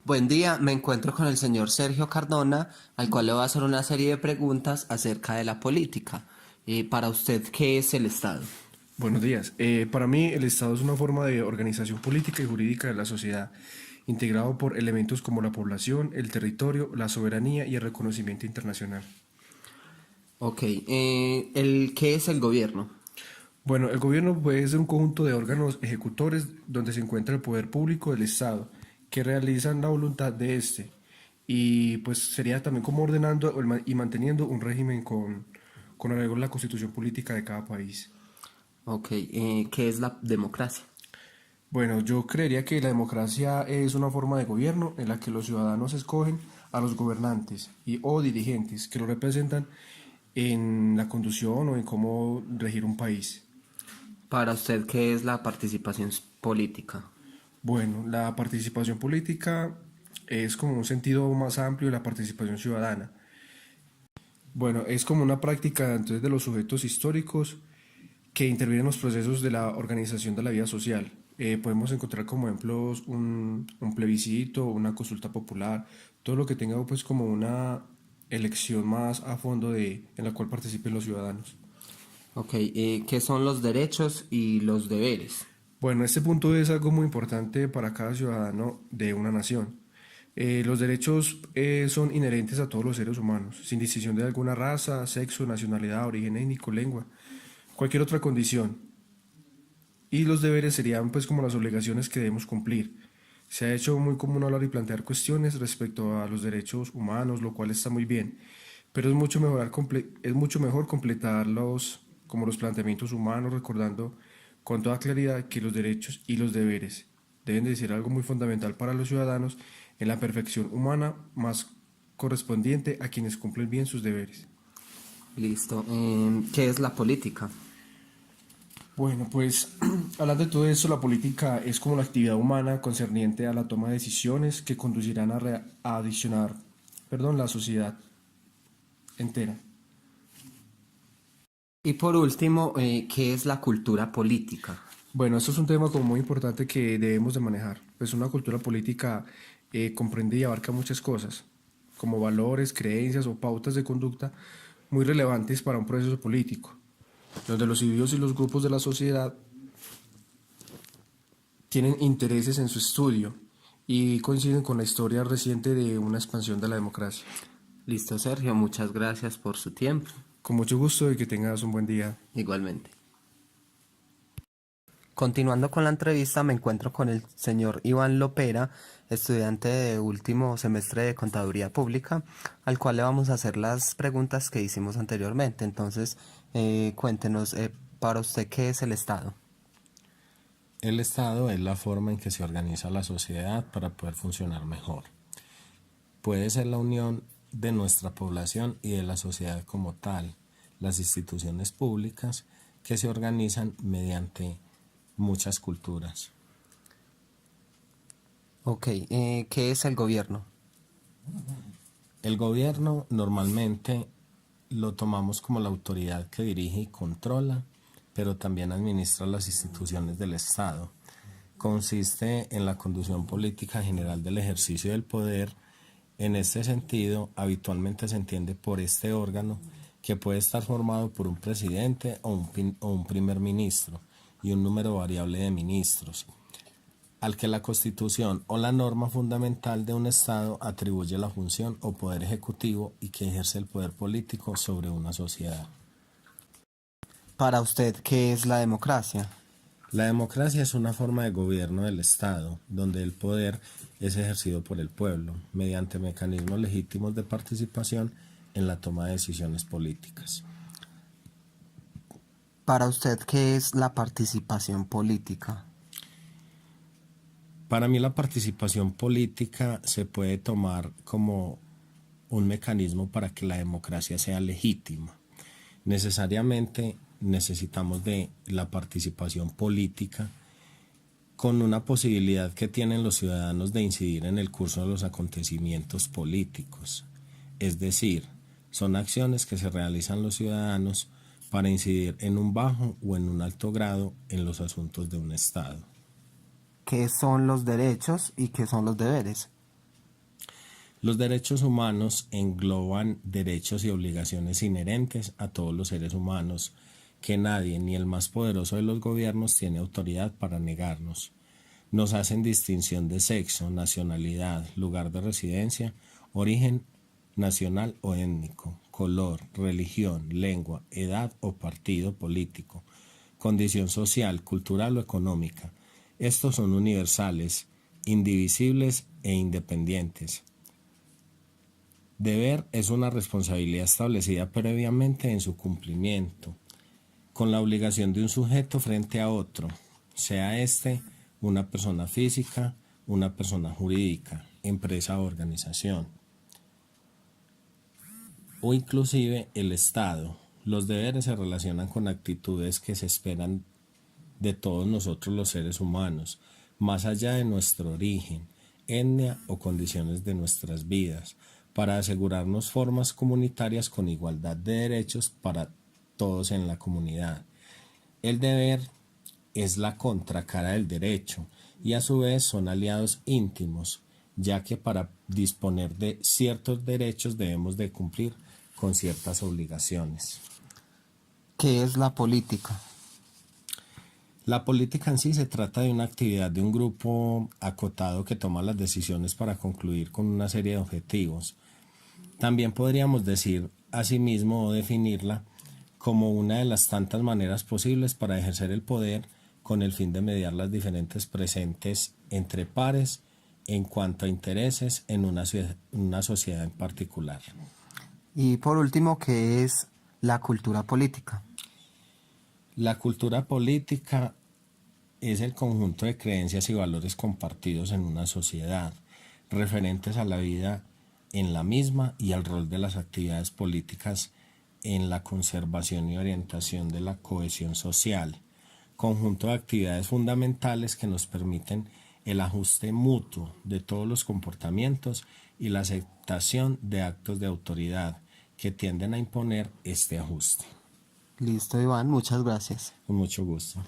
Buen día, me encuentro con el señor Sergio Cardona, al cual le voy a hacer una serie de preguntas acerca de la política. Para usted, ¿qué es el Estado? Buenos días. Para mí el Estado es una forma de organización política y jurídica de la sociedad, integrado por elementos como la población, el territorio, la soberanía y el reconocimiento internacional. Ok, ¿qué es el gobierno? Bueno, el gobierno puede ser un conjunto de órganos ejecutores donde se encuentra el poder público del Estado, que realizan la voluntad de éste. Y pues sería también como ordenando y manteniendo un régimen con arreglo a la constitución política de cada país. Ok, ¿qué es la democracia? Bueno, yo creería que la democracia es una forma de gobierno en la que los ciudadanos escogen a los gobernantes o dirigentes que lo representan en la conducción o en cómo regir un país. Para usted, ¿qué es la participación política? Bueno, la participación política es como un sentido más amplio de la participación ciudadana. Bueno, es como una práctica entonces de los sujetos históricos que intervienen en los procesos de la organización de la vida social. Podemos encontrar como ejemplos un plebiscito, una consulta popular, todo lo que tenga pues como una elección más a fondo en la cual participen los ciudadanos. Ok, ¿qué son los derechos y los deberes? Bueno, este punto es algo muy importante para cada ciudadano de una nación. Los derechos son inherentes a todos los seres humanos, sin distinción de alguna raza, sexo, nacionalidad, origen étnico, lengua, cualquier otra condición. Y los deberes serían pues como las obligaciones que debemos cumplir. Se ha hecho muy común hablar y plantear cuestiones respecto a los derechos humanos, lo cual está muy bien, pero es mucho mejor completar como los planteamientos humanos, recordando con toda claridad que los derechos y los deberes deben de ser algo muy fundamental para los ciudadanos en la perfección humana más correspondiente a quienes cumplen bien sus deberes. Listo, ¿qué es la política? Bueno, pues hablando de todo eso, la política es como la actividad humana concerniente a la toma de decisiones que conducirán a adicionar, la sociedad entera. Y por último, ¿qué es la cultura política? Bueno, esto es un tema como muy importante que debemos de manejar. Pues una cultura política comprende y abarca muchas cosas, como valores, creencias o pautas de conducta muy relevantes para un proceso político, donde los individuos y los grupos de la sociedad tienen intereses en su estudio y coinciden con la historia reciente de una expansión de la democracia. Listo, Sergio, muchas gracias por su tiempo. Con mucho gusto y que tengas un buen día. Igualmente. Continuando con la entrevista, me encuentro con el señor Iván Lopera, estudiante de último semestre de Contaduría Pública, al cual le vamos a hacer las preguntas que hicimos anteriormente. Entonces, cuéntenos, para usted, ¿qué es el Estado? El Estado es la forma en que se organiza la sociedad para poder funcionar mejor. Puede ser la unión de nuestra población y de la sociedad como tal, las instituciones públicas que se organizan mediante muchas culturas. Ok, ¿qué es el gobierno? El gobierno normalmente lo tomamos como la autoridad que dirige y controla, pero también administra las instituciones del Estado. Consiste en la conducción política general del ejercicio del poder. En este sentido, habitualmente se entiende por este órgano que puede estar formado por un presidente o un primer ministro y un número variable de ministros, al que la Constitución o la norma fundamental de un Estado atribuye la función o poder ejecutivo y que ejerce el poder político sobre una sociedad. Para usted, ¿qué es la democracia? La democracia es una forma de gobierno del Estado, donde el poder es ejercido por el pueblo, mediante mecanismos legítimos de participación en la toma de decisiones políticas. Para usted, ¿qué es la participación política? Para mí la participación política se puede tomar como un mecanismo para que la democracia sea legítima. Necesariamente necesitamos de la participación política con una posibilidad que tienen los ciudadanos de incidir en el curso de los acontecimientos políticos. Es decir, son acciones que se realizan los ciudadanos para incidir en un bajo o en un alto grado en los asuntos de un Estado. ¿Qué son los derechos y qué son los deberes? Los derechos humanos engloban derechos y obligaciones inherentes a todos los seres humanos, que nadie, ni el más poderoso de los gobiernos, tiene autoridad para negarnos. Nos hacen distinción de sexo, nacionalidad, lugar de residencia, origen nacional o étnico, color, religión, lengua, edad o partido político, condición social, cultural o económica. Estos son universales, indivisibles e independientes. Deber es una responsabilidad establecida previamente en su cumplimiento, con la obligación de un sujeto frente a otro, sea éste una persona física, una persona jurídica, empresa o organización, o inclusive el Estado. Los deberes se relacionan con actitudes que se esperan de todos nosotros los seres humanos, más allá de nuestro origen, etnia o condiciones de nuestras vidas, para asegurarnos formas comunitarias con igualdad de derechos para todos en la comunidad. El deber es la contracara del derecho y a su vez son aliados íntimos, ya que para disponer de ciertos derechos debemos de cumplir con ciertas obligaciones. ¿Qué es la política? La política en sí se trata de una actividad de un grupo acotado que toma las decisiones para concluir con una serie de objetivos. También podríamos decir asimismo o definirla como una de las tantas maneras posibles para ejercer el poder con el fin de mediar las diferentes presentes entre pares en cuanto a intereses en una sociedad en particular. Y por último, ¿qué es la cultura política? La cultura política es el conjunto de creencias y valores compartidos en una sociedad, referentes a la vida en la misma y al rol de las actividades políticas en la conservación y orientación de la cohesión social, conjunto de actividades fundamentales que nos permiten el ajuste mutuo de todos los comportamientos y la aceptación de actos de autoridad que tienden a imponer este ajuste. Listo, Iván, muchas gracias. Con mucho gusto.